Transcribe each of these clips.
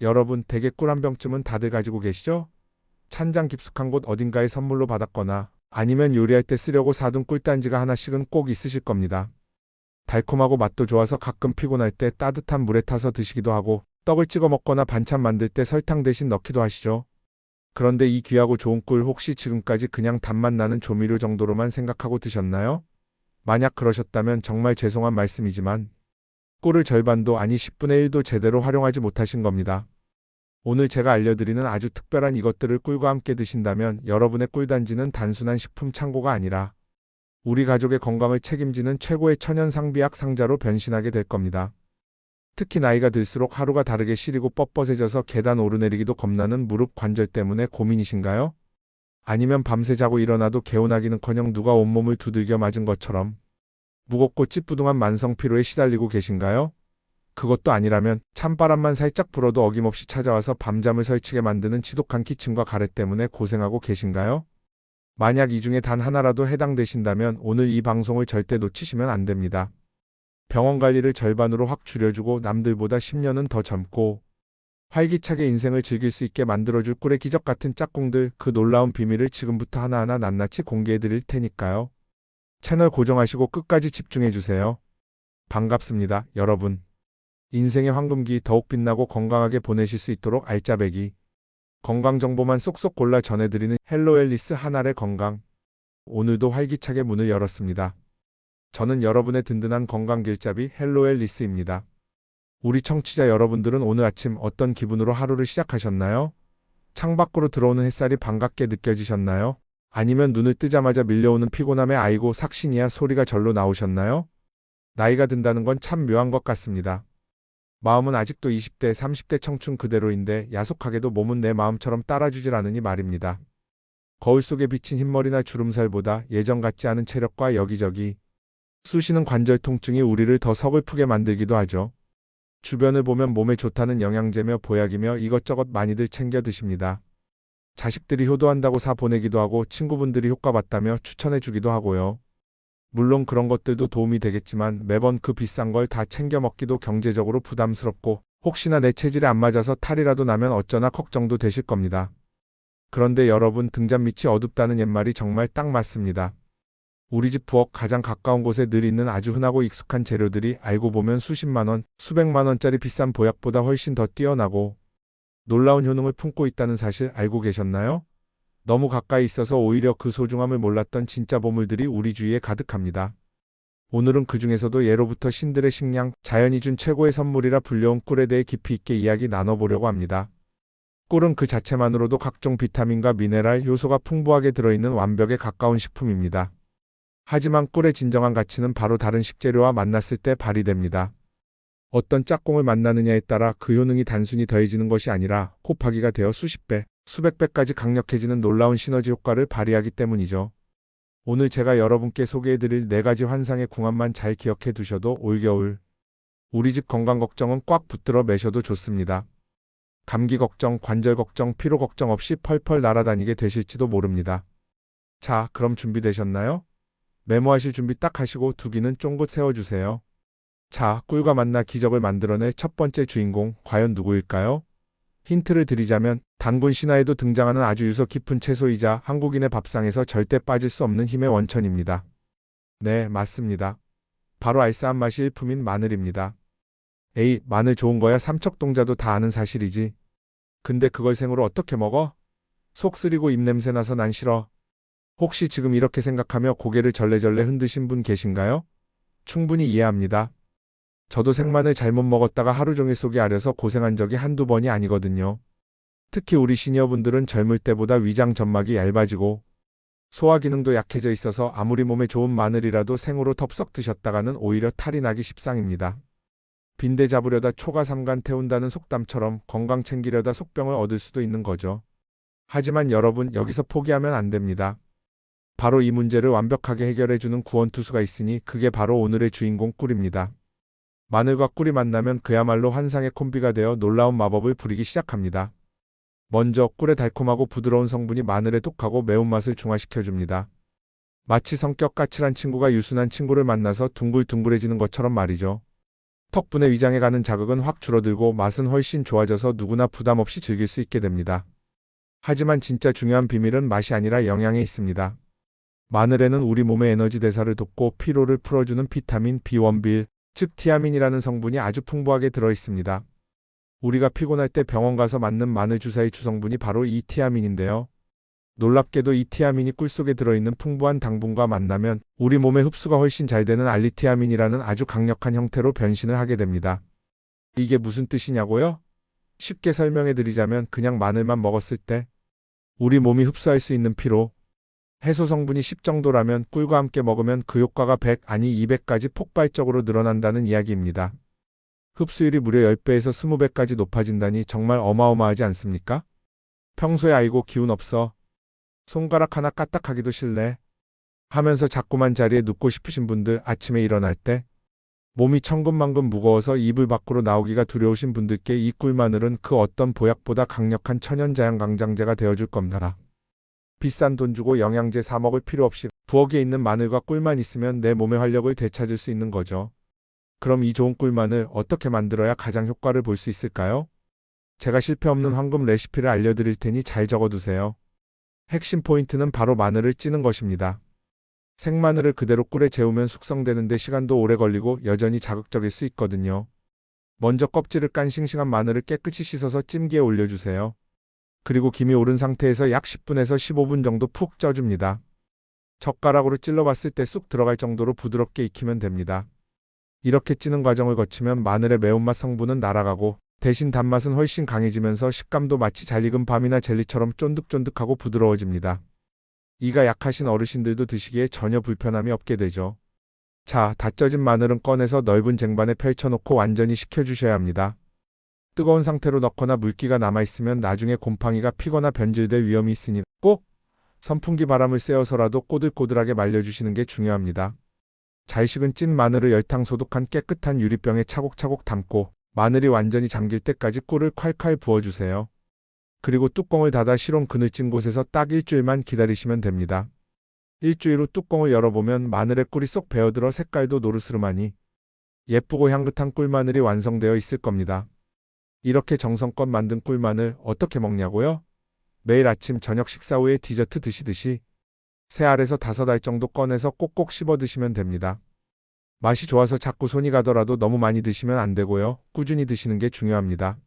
여러분, 대게 꿀 한 병쯤은 다들 가지고 계시죠? 찬장 깊숙한 곳 어딘가에 선물로 받았거나 아니면 요리할 때 쓰려고 사둔 꿀단지가 하나씩은 꼭 있으실 겁니다. 달콤하고 맛도 좋아서 가끔 피곤할 때 따뜻한 물에 타서 드시기도 하고 떡을 찍어 먹거나 반찬 만들 때 설탕 대신 넣기도 하시죠. 그런데 이 귀하고 좋은 꿀 혹시 지금까지 그냥 단맛 나는 조미료 정도로만 생각하고 드셨나요? 만약 그러셨다면 정말 죄송한 말씀이지만 꿀을 절반도 아니 10분의 1도 제대로 활용하지 못하신 겁니다. 오늘 제가 알려드리는 아주 특별한 이것들을 꿀과 함께 드신다면 여러분의 꿀단지는 단순한 식품 창고가 아니라 우리 가족의 건강을 책임지는 최고의 천연 상비약 상자로 변신하게 될 겁니다. 특히 나이가 들수록 하루가 다르게 시리고 뻣뻣해져서 계단 오르내리기도 겁나는 무릎 관절 때문에 고민이신가요? 아니면 밤새 자고 일어나도 개운하기는커녕 누가 온몸을 두들겨 맞은 것처럼 무겁고 찌뿌둥한 만성 피로에 시달리고 계신가요? 그것도 아니라면 찬바람만 살짝 불어도 어김없이 찾아와서 밤잠을 설치게 만드는 지독한 기침과 가래 때문에 고생하고 계신가요? 만약 이 중에 단 하나라도 해당되신다면 오늘 이 방송을 절대 놓치시면 안 됩니다. 병원 관리를 절반으로 확 줄여주고 남들보다 10년은 더 젊고 활기차게 인생을 즐길 수 있게 만들어줄 꿀의 기적 같은 짝꿍들, 그 놀라운 비밀을 지금부터 하나하나 낱낱이 공개해 드릴 테니까요. 채널 고정하시고 끝까지 집중해주세요. 반갑습니다, 여러분. 인생의 황금기 더욱 빛나고 건강하게 보내실 수 있도록 알짜배기 건강정보만 쏙쏙 골라 전해드리는 헬로엘리스 한알의 건강. 오늘도 활기차게 문을 열었습니다. 저는 여러분의 든든한 건강길잡이 헬로엘리스입니다. 우리 청취자 여러분들은 오늘 아침 어떤 기분으로 하루를 시작하셨나요? 창밖으로 들어오는 햇살이 반갑게 느껴지셨나요? 아니면 눈을 뜨자마자 밀려오는 피곤함에 아이고 삭신이야 소리가 절로 나오셨나요? 나이가 든다는 건 참 묘한 것 같습니다. 마음은 아직도 20대, 30대 청춘 그대로인데 야속하게도 몸은 내 마음처럼 따라주질 않으니 말입니다. 거울 속에 비친 흰머리나 주름살보다 예전 같지 않은 체력과 여기저기 쑤시는 관절 통증이 우리를 더 서글프게 만들기도 하죠. 주변을 보면 몸에 좋다는 영양제며 보약이며 이것저것 많이들 챙겨 드십니다. 자식들이 효도한다고 사 보내기도 하고 친구분들이 효과 봤다며 추천해 주기도 하고요. 물론 그런 것들도 도움이 되겠지만 매번 그 비싼 걸 다 챙겨 먹기도 경제적으로 부담스럽고 혹시나 내 체질에 안 맞아서 탈이라도 나면 어쩌나 걱정도 되실 겁니다. 그런데 여러분, 등잔 밑이 어둡다는 옛말이 정말 딱 맞습니다. 우리 집 부엌 가장 가까운 곳에 늘 있는 아주 흔하고 익숙한 재료들이 알고 보면 수십만 원, 수백만 원짜리 비싼 보약보다 훨씬 더 뛰어나고 놀라운 효능을 품고 있다는 사실 알고 계셨나요? 너무 가까이 있어서 오히려 그 소중함을 몰랐던 진짜 보물들이 우리 주위에 가득합니다. 오늘은 그 중에서도 예로부터 신들의 식량, 자연이 준 최고의 선물이라 불려온 꿀에 대해 깊이 있게 이야기 나눠보려고 합니다. 꿀은 그 자체만으로도 각종 비타민과 미네랄, 요소가 풍부하게 들어있는 완벽에 가까운 식품입니다. 하지만 꿀의 진정한 가치는 바로 다른 식재료와 만났을 때 발휘됩니다. 어떤 짝꿍을 만나느냐에 따라 그 효능이 단순히 더해지는 것이 아니라 곱하기가 되어 수십 배, 수백 배까지 강력해지는 놀라운 시너지 효과를 발휘하기 때문이죠. 오늘 제가 여러분께 소개해드릴 4가지 환상의 궁합만 잘 기억해 두셔도 올겨울 우리 집 건강 걱정은 꽉 붙들어 매셔도 좋습니다. 감기 걱정, 관절 걱정, 피로 걱정 없이 펄펄 날아다니게 되실지도 모릅니다. 자, 그럼 준비되셨나요? 메모하실 준비 딱 하시고 두 귀는 쫑긋 세워주세요. 자, 꿀과 만나 기적을 만들어낼 첫 번째 주인공, 과연 누구일까요? 힌트를 드리자면 단군 신화에도 등장하는 아주 유서 깊은 채소이자 한국인의 밥상에서 절대 빠질 수 없는 힘의 원천입니다. 네, 맞습니다. 바로 알싸한 맛이 일품인 마늘입니다. 에이, 마늘 좋은 거야 삼척동자도 다 아는 사실이지. 근데 그걸 생으로 어떻게 먹어? 속 쓰리고 입냄새 나서 난 싫어. 혹시 지금 이렇게 생각하며 고개를 절레절레 흔드신 분 계신가요? 충분히 이해합니다. 저도 생마늘 잘못 먹었다가 하루 종일 속이 아려서 고생한 적이 한두 번이 아니거든요. 특히 우리 시니어분들은 젊을 때보다 위장 점막이 얇아지고 소화 기능도 약해져 있어서 아무리 몸에 좋은 마늘이라도 생으로 덥석 드셨다가는 오히려 탈이 나기 십상입니다. 빈대 잡으려다 초가 삼간 태운다는 속담처럼 건강 챙기려다 속병을 얻을 수도 있는 거죠. 하지만 여러분, 여기서 포기하면 안 됩니다. 바로 이 문제를 완벽하게 해결해주는 구원투수가 있으니 그게 바로 오늘의 주인공 꿀입니다. 마늘과 꿀이 만나면 그야말로 환상의 콤비가 되어 놀라운 마법을 부리기 시작합니다. 먼저 꿀의 달콤하고 부드러운 성분이 마늘의 독하고 매운맛을 중화시켜줍니다. 마치 성격 까칠한 친구가 유순한 친구를 만나서 둥글둥글해지는 것처럼 말이죠. 덕분에 위장에 가는 자극은 확 줄어들고 맛은 훨씬 좋아져서 누구나 부담 없이 즐길 수 있게 됩니다. 하지만 진짜 중요한 비밀은 맛이 아니라 영양에 있습니다. 마늘에는 우리 몸의 에너지 대사를 돕고 피로를 풀어주는 비타민 B1bil, 즉 티아민이라는 성분이 아주 풍부하게 들어 있습니다. 우리가 피곤할 때 병원 가서 맞는 마늘 주사의 주성분이 바로 이 티아민인데요. 놀랍게도 이 티아민이 꿀 속에 들어있는 풍부한 당분과 만나면 우리 몸의 흡수가 훨씬 잘 되는 알리티아민이라는 아주 강력한 형태로 변신을 하게 됩니다. 이게 무슨 뜻이냐고요? 쉽게 설명해 드리자면 그냥 마늘만 먹었을 때 우리 몸이 흡수할 수 있는 피로, 해소 성분이 10 정도라면 꿀과 함께 먹으면 그 효과가 100 아니 200까지 폭발적으로 늘어난다는 이야기입니다. 흡수율이 무려 10배에서 20배까지 높아진다니 정말 어마어마하지 않습니까? 평소에 아이고 기운 없어, 손가락 하나 까딱하기도 싫네 하면서 자꾸만 자리에 눕고 싶으신 분들, 아침에 일어날 때 몸이 천근만근 무거워서 이불 밖으로 나오기가 두려우신 분들께 이 꿀마늘은 그 어떤 보약보다 강력한 천연자연 강장제가 되어줄 겁니다. 비싼 돈 주고 영양제 사 먹을 필요 없이 부엌에 있는 마늘과 꿀만 있으면 내 몸의 활력을 되찾을 수 있는 거죠. 그럼 이 좋은 꿀마늘 어떻게 만들어야 가장 효과를 볼 수 있을까요? 제가 실패 없는 황금 레시피를 알려드릴 테니 잘 적어두세요. 핵심 포인트는 바로 마늘을 찌는 것입니다. 생마늘을 그대로 꿀에 재우면 숙성되는데 시간도 오래 걸리고 여전히 자극적일 수 있거든요. 먼저 껍질을 깐 싱싱한 마늘을 깨끗이 씻어서 찜기에 올려주세요. 그리고 김이 오른 상태에서 약 10분에서 15분 정도 푹 쪄줍니다. 젓가락으로 찔러봤을 때 쑥 들어갈 정도로 부드럽게 익히면 됩니다. 이렇게 찌는 과정을 거치면 마늘의 매운맛 성분은 날아가고 대신 단맛은 훨씬 강해지면서 식감도 마치 잘 익은 밤이나 젤리처럼 쫀득쫀득하고 부드러워집니다. 이가 약하신 어르신들도 드시기에 전혀 불편함이 없게 되죠. 자, 다 쪄진 마늘은 꺼내서 넓은 쟁반에 펼쳐놓고 완전히 식혀주셔야 합니다. 뜨거운 상태로 넣거나 물기가 남아있으면 나중에 곰팡이가 피거나 변질될 위험이 있으니 꼭 선풍기 바람을 쐬어서라도 꼬들꼬들하게 말려주시는 게 중요합니다. 잘 식은 찐 마늘을 열탕 소독한 깨끗한 유리병에 차곡차곡 담고 마늘이 완전히 잠길 때까지 꿀을 콸콸 부어주세요. 그리고 뚜껑을 닫아 실온 그늘 찐 곳에서 딱 일주일만 기다리시면 됩니다. 일주일 후 뚜껑을 열어보면 마늘의 꿀이 쏙 배어들어 색깔도 노르스름하니 예쁘고 향긋한 꿀마늘이 완성되어 있을 겁니다. 이렇게 정성껏 만든 꿀마늘 어떻게 먹냐고요? 매일 아침 저녁 식사 후에 디저트 드시듯이 3알에서 5알 정도 꺼내서 꼭꼭 씹어 드시면 됩니다. 맛이 좋아서 자꾸 손이 가더라도 너무 많이 드시면 안 되고요. 꾸준히 드시는 게 중요합니다.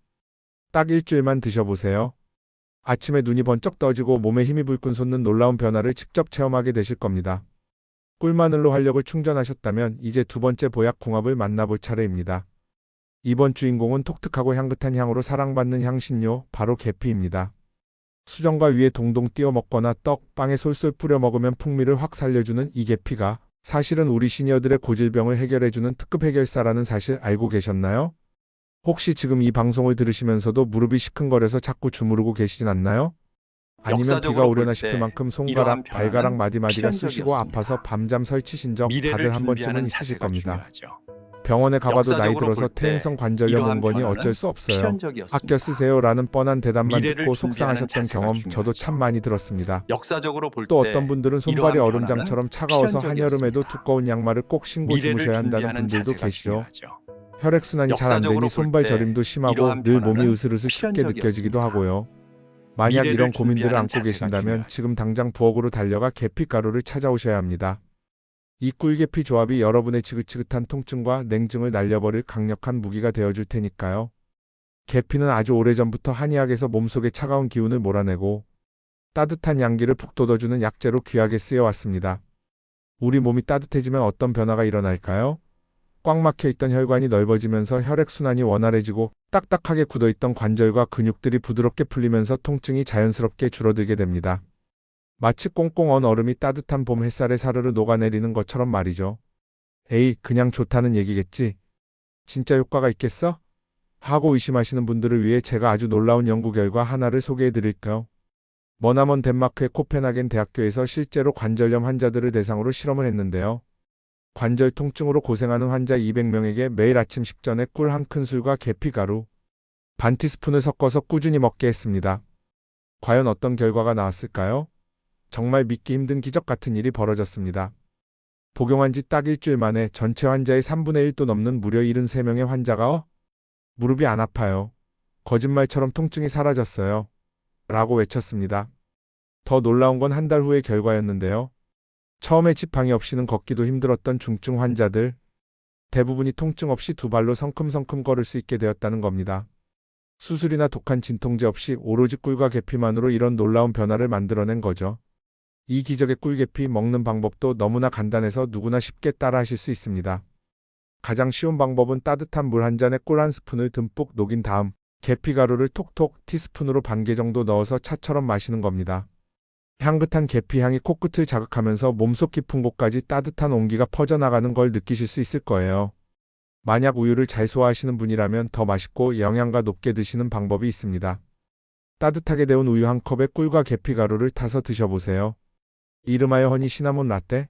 딱 일주일만 드셔보세요. 아침에 눈이 번쩍 떠지고 몸에 힘이 불끈 솟는 놀라운 변화를 직접 체험하게 되실 겁니다. 꿀마늘로 활력을 충전하셨다면 이제 두 번째 보약 궁합을 만나볼 차례입니다. 이번 주인공은 독특하고 향긋한 향으로 사랑받는 향신료, 바로 계피입니다. 수정과 위에 동동 띄워 먹거나 떡, 빵에 솔솔 뿌려 먹으면 풍미를 확 살려주는 이 계피가 사실은 우리 시니어들의 고질병을 해결해주는 특급 해결사라는 사실 알고 계셨나요? 혹시 지금 이 방송을 들으시면서도 무릎이 시큰거려서 자꾸 주무르고 계시진 않나요? 아니면 비가 오려나 싶을 만큼 손가락, 발가락 마디마디가 쑤시고 아파서 밤잠 설치신 적 다들 한 번쯤은 있으실 겁니다. 병원에 가봐도 나이 들어서 퇴행성 관절염 온 거니 어쩔 수 없어요. 아껴 쓰세요 라는 뻔한 대답만 듣고 속상하셨던 경험 저도 참 많이 들었습니다. 또 어떤 분들은 손발이 얼음장처럼 차가워서 한여름에도 두꺼운 양말을 꼭 신고 주무셔야 한다는 분들도 계시죠. 혈액순환이 잘 안되니 손발 저림도 심하고 늘 몸이 으슬으슬 춥게 느껴지기도 하고요. 만약 이런 고민들을 안고 계신다면 지금 당장 부엌으로 달려가 계피가루를 찾아오셔야 합니다. 이 꿀계피 조합이 여러분의 지긋지긋한 통증과 냉증을 날려버릴 강력한 무기가 되어줄 테니까요. 계피는 아주 오래전부터 한의학에서 몸속의 차가운 기운을 몰아내고 따뜻한 양기를 푹 돋워주는 약재로 귀하게 쓰여왔습니다. 우리 몸이 따뜻해지면 어떤 변화가 일어날까요? 꽉 막혀있던 혈관이 넓어지면서 혈액순환이 원활해지고 딱딱하게 굳어있던 관절과 근육들이 부드럽게 풀리면서 통증이 자연스럽게 줄어들게 됩니다. 마치 꽁꽁 언 얼음이 따뜻한 봄 햇살에 사르르 녹아내리는 것처럼 말이죠. 에이, 그냥 좋다는 얘기겠지. 진짜 효과가 있겠어? 하고 의심하시는 분들을 위해 제가 아주 놀라운 연구 결과 하나를 소개해드릴까요? 머나먼 덴마크의 코펜하겐 대학교에서 실제로 관절염 환자들을 대상으로 실험을 했는데요. 관절 통증으로 고생하는 환자 200명에게 매일 아침 식전에 꿀 한 큰술과 계피가루 반 티스푼을 섞어서 꾸준히 먹게 했습니다. 과연 어떤 결과가 나왔을까요? 정말 믿기 힘든 기적 같은 일이 벌어졌습니다. 복용한 지 딱 일주일 만에 전체 환자의 3분의 1도 넘는 무려 73명의 환자가 무릎이 안 아파요. 거짓말처럼 통증이 사라졌어요. 라고 외쳤습니다. 더 놀라운 건 한 달 후의 결과였는데요. 처음에 지팡이 없이는 걷기도 힘들었던 중증 환자들, 대부분이 통증 없이 두 발로 성큼성큼 걸을 수 있게 되었다는 겁니다. 수술이나 독한 진통제 없이 오로지 꿀과 계피만으로 이런 놀라운 변화를 만들어낸 거죠. 이 기적의 꿀계피 먹는 방법도 너무나 간단해서 누구나 쉽게 따라하실 수 있습니다. 가장 쉬운 방법은 따뜻한 물 한 잔에 꿀 한 스푼을 듬뿍 녹인 다음 계피가루를 톡톡 티스푼으로 반 개 정도 넣어서 차처럼 마시는 겁니다. 향긋한 계피향이 코끝을 자극하면서 몸속 깊은 곳까지 따뜻한 온기가 퍼져나가는 걸 느끼실 수 있을 거예요. 만약 우유를 잘 소화하시는 분이라면 더 맛있고 영양가 높게 드시는 방법이 있습니다. 따뜻하게 데운 우유 한 컵에 꿀과 계피가루를 타서 드셔보세요. 이름하여 허니 시나몬 라떼?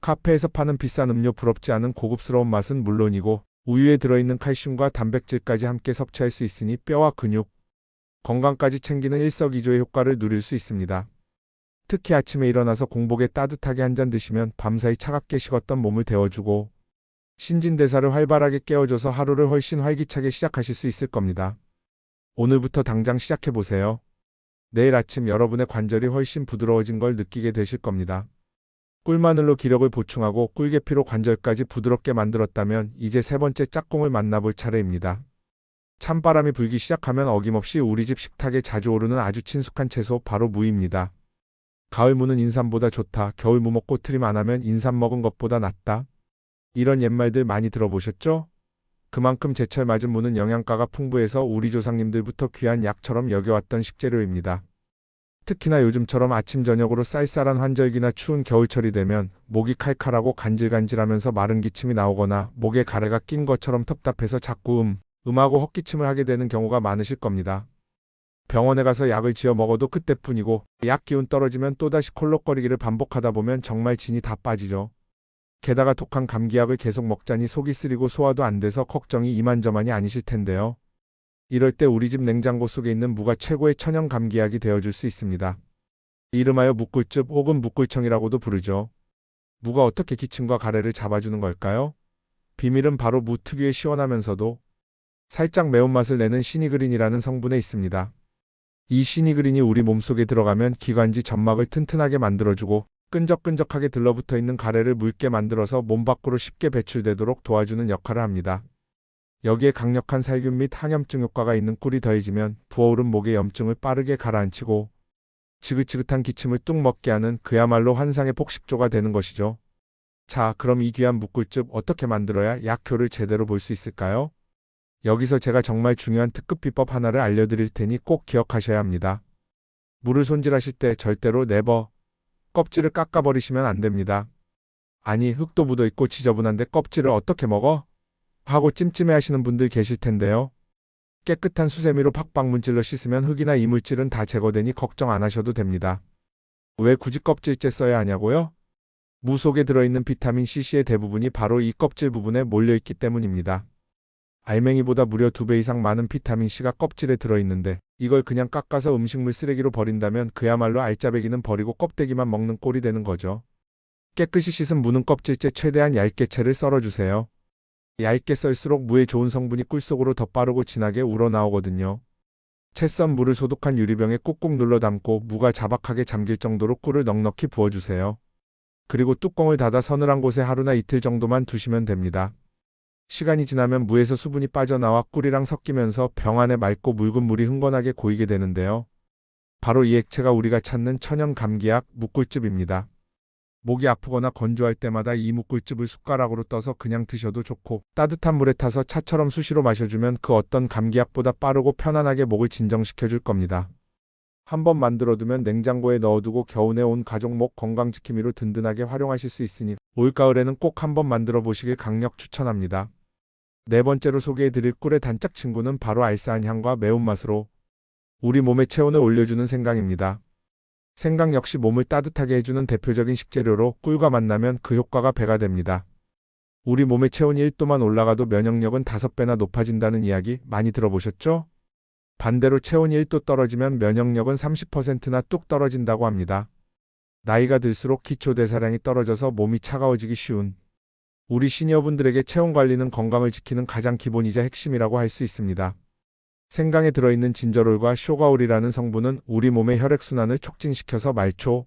카페에서 파는 비싼 음료 부럽지 않은 고급스러운 맛은 물론이고 우유에 들어있는 칼슘과 단백질까지 함께 섭취할 수 있으니 뼈와 근육, 건강까지 챙기는 일석이조의 효과를 누릴 수 있습니다. 특히 아침에 일어나서 공복에 따뜻하게 한 잔 드시면 밤사이 차갑게 식었던 몸을 데워주고 신진대사를 활발하게 깨워줘서 하루를 훨씬 활기차게 시작하실 수 있을 겁니다. 오늘부터 당장 시작해보세요. 내일 아침 여러분의 관절이 훨씬 부드러워진 걸 느끼게 되실 겁니다. 꿀마늘로 기력을 보충하고 꿀계피로 관절까지 부드럽게 만들었다면 이제 세 번째 짝꿍을 만나볼 차례입니다. 찬바람이 불기 시작하면 어김없이 우리 집 식탁에 자주 오르는 아주 친숙한 채소 바로 무입니다. 가을 무는 인삼보다 좋다. 겨울 무 먹고 트림 안 하면 인삼 먹은 것보다 낫다. 이런 옛말들 많이 들어보셨죠? 그만큼 제철 맞은 무는 영양가가 풍부해서 우리 조상님들부터 귀한 약처럼 여겨왔던 식재료입니다. 특히나 요즘처럼 아침 저녁으로 쌀쌀한 환절기나 추운 겨울철이 되면 목이 칼칼하고 간질간질하면서 마른 기침이 나오거나 목에 가래가 낀 것처럼 텁답해서 자꾸 하고 헛기침을 하게 되는 경우가 많으실 겁니다. 병원에 가서 약을 지어 먹어도 그때뿐이고 약 기운 떨어지면 또다시 콜록거리기를 반복하다 보면 정말 진이 다 빠지죠. 게다가 독한 감기약을 계속 먹자니 속이 쓰리고 소화도 안 돼서 걱정이 이만저만이 아니실 텐데요. 이럴 때 우리 집 냉장고 속에 있는 무가 최고의 천연 감기약이 되어줄 수 있습니다. 이름하여 무꿀즙 혹은 무꿀청이라고도 부르죠. 무가 어떻게 기침과 가래를 잡아주는 걸까요? 비밀은 바로 무 특유의 시원하면서도 살짝 매운맛을 내는 시니그린이라는 성분에 있습니다. 이 시니그린이 우리 몸속에 들어가면 기관지 점막을 튼튼하게 만들어주고 끈적끈적하게 들러붙어 있는 가래를 묽게 만들어서 몸 밖으로 쉽게 배출되도록 도와주는 역할을 합니다. 여기에 강력한 살균 및 항염증 효과가 있는 꿀이 더해지면 부어오른 목의 염증을 빠르게 가라앉히고 지긋지긋한 기침을 뚝 먹게 하는 그야말로 환상의 폭식조가 되는 것이죠. 자, 그럼 이 귀한 무꿀즙 어떻게 만들어야 약효를 제대로 볼 수 있을까요? 여기서 제가 정말 중요한 특급 비법 하나를 알려드릴 테니 꼭 기억하셔야 합니다. 물을 손질하실 때 절대로 네버 껍질을 깎아버리시면 안 됩니다. 아니, 흙도 묻어있고 지저분한데 껍질을 어떻게 먹어? 하고 찜찜해 하시는 분들 계실 텐데요. 깨끗한 수세미로 팍팍 문질러 씻으면 흙이나 이물질은 다 제거되니 걱정 안 하셔도 됩니다. 왜 굳이 껍질째 써야 하냐고요? 무 속에 들어있는 비타민 CC의 대부분이 바로 이 껍질 부분에 몰려있기 때문입니다. 알맹이보다 무려 2배 이상 많은 비타민 C가 껍질에 들어있는데 이걸 그냥 깎아서 음식물 쓰레기로 버린다면 그야말로 알짜배기는 버리고 껍데기만 먹는 꼴이 되는 거죠. 깨끗이 씻은 무는 껍질째 최대한 얇게 채를 썰어주세요. 얇게 썰수록 무의 좋은 성분이 꿀 속으로 더 빠르고 진하게 우러나오거든요. 채 썬 무를 소독한 유리병에 꾹꾹 눌러 담고 무가 자박하게 잠길 정도로 꿀을 넉넉히 부어주세요. 그리고 뚜껑을 닫아 서늘한 곳에 하루나 이틀 정도만 두시면 됩니다. 시간이 지나면 무에서 수분이 빠져나와 꿀이랑 섞이면서 병 안에 맑고 묽은 물이 흥건하게 고이게 되는데요. 바로 이 액체가 우리가 찾는 천연 감기약 무꿀즙입니다. 목이 아프거나 건조할 때마다 이 무꿀즙을 숟가락으로 떠서 그냥 드셔도 좋고 따뜻한 물에 타서 차처럼 수시로 마셔주면 그 어떤 감기약보다 빠르고 편안하게 목을 진정시켜줄 겁니다. 한번 만들어두면 냉장고에 넣어두고 겨우내 온 가족 목 건강지킴이로 든든하게 활용하실 수 있으니 올가을에는 꼭 한번 만들어 보시길 강력 추천합니다. 네 번째로 소개해드릴 꿀의 단짝 친구는 바로 알싸한 향과 매운맛으로 우리 몸의 체온을 올려주는 생강입니다. 생강 역시 몸을 따뜻하게 해주는 대표적인 식재료로 꿀과 만나면 그 효과가 배가 됩니다. 우리 몸의 체온이 1도만 올라가도 면역력은 5배나 높아진다는 이야기 많이 들어보셨죠? 반대로 체온이 1도 떨어지면 면역력은 30%나 뚝 떨어진다고 합니다. 나이가 들수록 기초 대사량이 떨어져서 몸이 차가워지기 쉬운 우리 시니어분들에게 체온 관리는 건강을 지키는 가장 기본이자 핵심이라고 할 수 있습니다. 생강에 들어있는 진저롤과 쇼가올이라는 성분은 우리 몸의 혈액순환을 촉진시켜서 말초,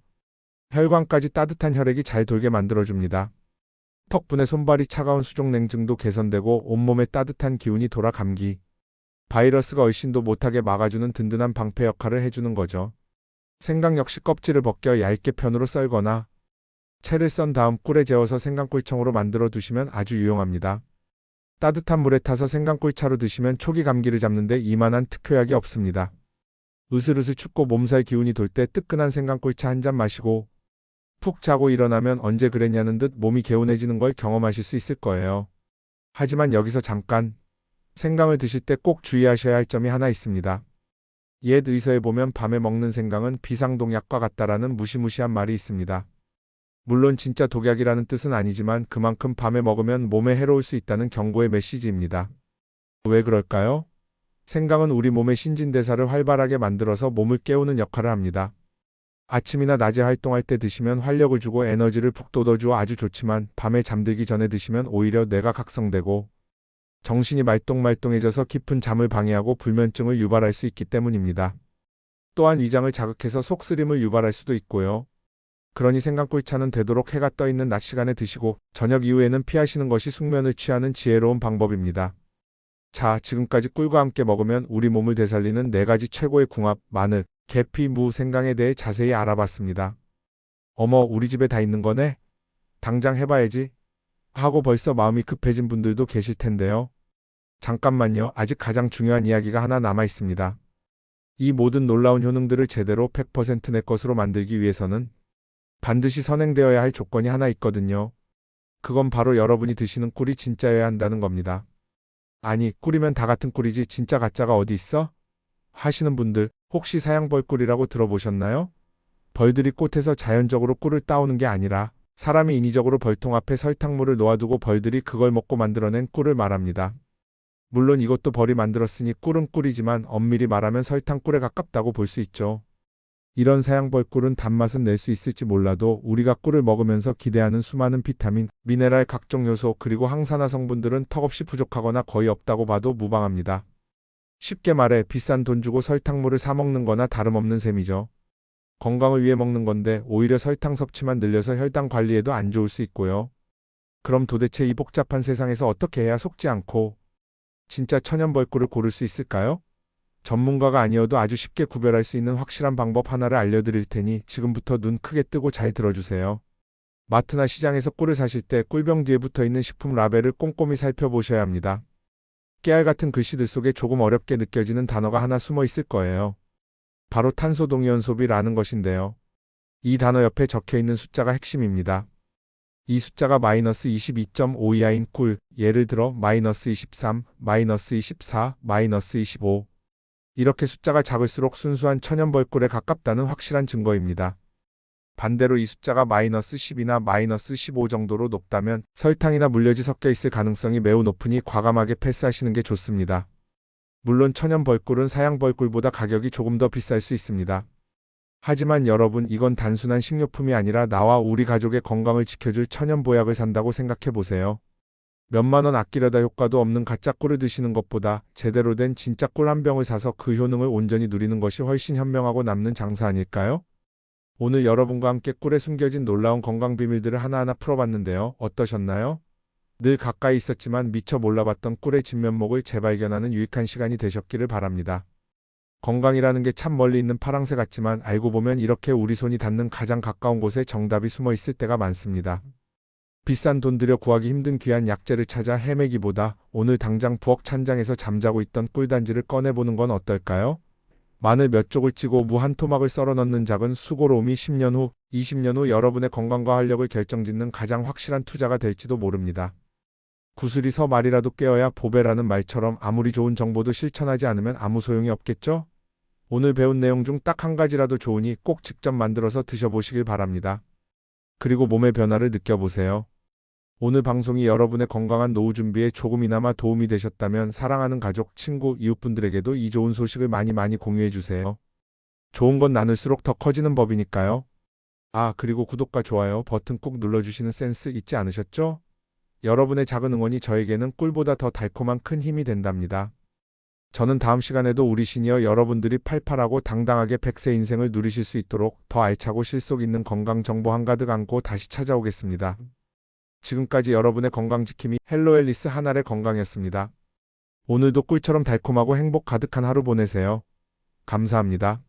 혈관까지 따뜻한 혈액이 잘 돌게 만들어줍니다. 덕분에 손발이 차가운 수족 냉증도 개선되고 온몸에 따뜻한 기운이 돌아 감기, 바이러스가 얼씬도 못하게 막아주는 든든한 방패 역할을 해주는 거죠. 생강 역시 껍질을 벗겨 얇게 편으로 썰거나 채를 썬 다음 꿀에 재워서 생강꿀청으로 만들어 두시면 아주 유용합니다. 따뜻한 물에 타서 생강꿀차로 드시면 초기 감기를 잡는데 이만한 특효약이 없습니다. 으슬으슬 춥고 몸살 기운이 돌 때 뜨끈한 생강꿀차 한 잔 마시고 푹 자고 일어나면 언제 그랬냐는 듯 몸이 개운해지는 걸 경험하실 수 있을 거예요. 하지만 여기서 잠깐 생강을 드실 때 꼭 주의하셔야 할 점이 하나 있습니다. 옛 의서에 보면 밤에 먹는 생강은 비상동약과 같다라는 무시무시한 말이 있습니다. 물론 진짜 독약이라는 뜻은 아니지만 그만큼 밤에 먹으면 몸에 해로울 수 있다는 경고의 메시지입니다. 왜 그럴까요? 생강은 우리 몸의 신진대사를 활발하게 만들어서 몸을 깨우는 역할을 합니다. 아침이나 낮에 활동할 때 드시면 활력을 주고 에너지를 푹 돋워주어 아주 좋지만 밤에 잠들기 전에 드시면 오히려 뇌가 각성되고 정신이 말똥말똥해져서 깊은 잠을 방해하고 불면증을 유발할 수 있기 때문입니다. 또한 위장을 자극해서 속쓰림을 유발할 수도 있고요. 그러니 생강꿀차는 되도록 해가 떠 있는 낮 시간에 드시고 저녁 이후에는 피하시는 것이 숙면을 취하는 지혜로운 방법입니다. 자, 지금까지 꿀과 함께 먹으면 우리 몸을 되살리는 4가지 최고의 궁합, 마늘, 계피, 무, 생강에 대해 자세히 알아봤습니다. 어머, 우리 집에 다 있는 거네? 당장 해봐야지. 하고 벌써 마음이 급해진 분들도 계실 텐데요. 잠깐만요. 아직 가장 중요한 이야기가 하나 남아 있습니다. 이 모든 놀라운 효능들을 제대로 100% 내 것으로 만들기 위해서는 반드시 선행되어야 할 조건이 하나 있거든요. 그건 바로 여러분이 드시는 꿀이 진짜여야 한다는 겁니다. 아니, 꿀이면 다 같은 꿀이지 진짜 가짜가 어디 있어? 하시는 분들 혹시 사양벌꿀이라고 들어보셨나요? 벌들이 꽃에서 자연적으로 꿀을 따오는 게 아니라 사람이 인위적으로 벌통 앞에 설탕물을 놓아두고 벌들이 그걸 먹고 만들어낸 꿀을 말합니다. 물론 이것도 벌이 만들었으니 꿀은 꿀이지만 엄밀히 말하면 설탕꿀에 가깝다고 볼 수 있죠. 이런 사양벌꿀은 단맛은 낼 수 있을지 몰라도 우리가 꿀을 먹으면서 기대하는 수많은 비타민, 미네랄 각종 요소 그리고 항산화 성분들은 턱없이 부족하거나 거의 없다고 봐도 무방합니다. 쉽게 말해 비싼 돈 주고 설탕물을 사 먹는 거나 다름없는 셈이죠. 건강을 위해 먹는 건데 오히려 설탕 섭취만 늘려서 혈당 관리에도 안 좋을 수 있고요. 그럼 도대체 이 복잡한 세상에서 어떻게 해야 속지 않고 진짜 천연벌꿀을 고를 수 있을까요? 전문가가 아니어도 아주 쉽게 구별할 수 있는 확실한 방법 하나를 알려드릴 테니 지금부터 눈 크게 뜨고 잘 들어주세요. 마트나 시장에서 꿀을 사실 때 꿀병 뒤에 붙어있는 식품 라벨을 꼼꼼히 살펴보셔야 합니다. 깨알 같은 글씨들 속에 조금 어렵게 느껴지는 단어가 하나 숨어 있을 거예요. 바로 탄소동위원소비라는 것인데요. 이 단어 옆에 적혀있는 숫자가 핵심입니다. 이 숫자가 마이너스 22.5 이하인 꿀, 예를 들어 마이너스 23, 마이너스 24, 마이너스 25. 이렇게 숫자가 작을수록 순수한 천연벌꿀에 가깝다는 확실한 증거입니다. 반대로 이 숫자가 마이너스 10이나 마이너스 15 정도로 높다면 설탕이나 물엿이 섞여 있을 가능성이 매우 높으니 과감하게 패스하시는 게 좋습니다. 물론 천연벌꿀은 사양벌꿀보다 가격이 조금 더 비쌀 수 있습니다. 하지만 여러분, 이건 단순한 식료품이 아니라 나와 우리 가족의 건강을 지켜줄 천연보약을 산다고 생각해 보세요. 몇만 원 아끼려다 효과도 없는 가짜 꿀을 드시는 것보다 제대로 된 진짜 꿀 한 병을 사서 그 효능을 온전히 누리는 것이 훨씬 현명하고 남는 장사 아닐까요? 오늘 여러분과 함께 꿀에 숨겨진 놀라운 건강 비밀들을 하나하나 풀어봤는데요. 어떠셨나요? 늘 가까이 있었지만 미처 몰라봤던 꿀의 진면목을 재발견하는 유익한 시간이 되셨기를 바랍니다. 건강이라는 게 참 멀리 있는 파랑새 같지만 알고 보면 이렇게 우리 손이 닿는 가장 가까운 곳에 정답이 숨어 있을 때가 많습니다. 비싼 돈 들여 구하기 힘든 귀한 약재를 찾아 헤매기보다 오늘 당장 부엌 찬장에서 잠자고 있던 꿀단지를 꺼내보는 건 어떨까요? 마늘 몇 쪽을 찌고 무 한 토막을 썰어 넣는 작은 수고로움이 10년 후, 20년 후 여러분의 건강과 활력을 결정짓는 가장 확실한 투자가 될지도 모릅니다. 구슬이서 말이라도 깨어야 보배라는 말처럼 아무리 좋은 정보도 실천하지 않으면 아무 소용이 없겠죠? 오늘 배운 내용 중 딱 한 가지라도 좋으니 꼭 직접 만들어서 드셔보시길 바랍니다. 그리고 몸의 변화를 느껴보세요. 오늘 방송이 여러분의 건강한 노후 준비에 조금이나마 도움이 되셨다면 사랑하는 가족, 친구, 이웃분들에게도 이 좋은 소식을 많이 공유해 주세요. 좋은 건 나눌수록 더 커지는 법이니까요. 아, 그리고 구독과 좋아요 버튼 꾹 눌러주시는 센스 잊지 않으셨죠? 여러분의 작은 응원이 저에게는 꿀보다 더 달콤한 큰 힘이 된답니다. 저는 다음 시간에도 우리 시니어 여러분들이 팔팔하고 당당하게 100세 인생을 누리실 수 있도록 더 알차고 실속 있는 건강 정보 한가득 안고 다시 찾아오겠습니다. 지금까지 여러분의 건강지킴이 헬로앨리스 한알의 건강이었습니다. 오늘도 꿀처럼 달콤하고 행복 가득한 하루 보내세요. 감사합니다.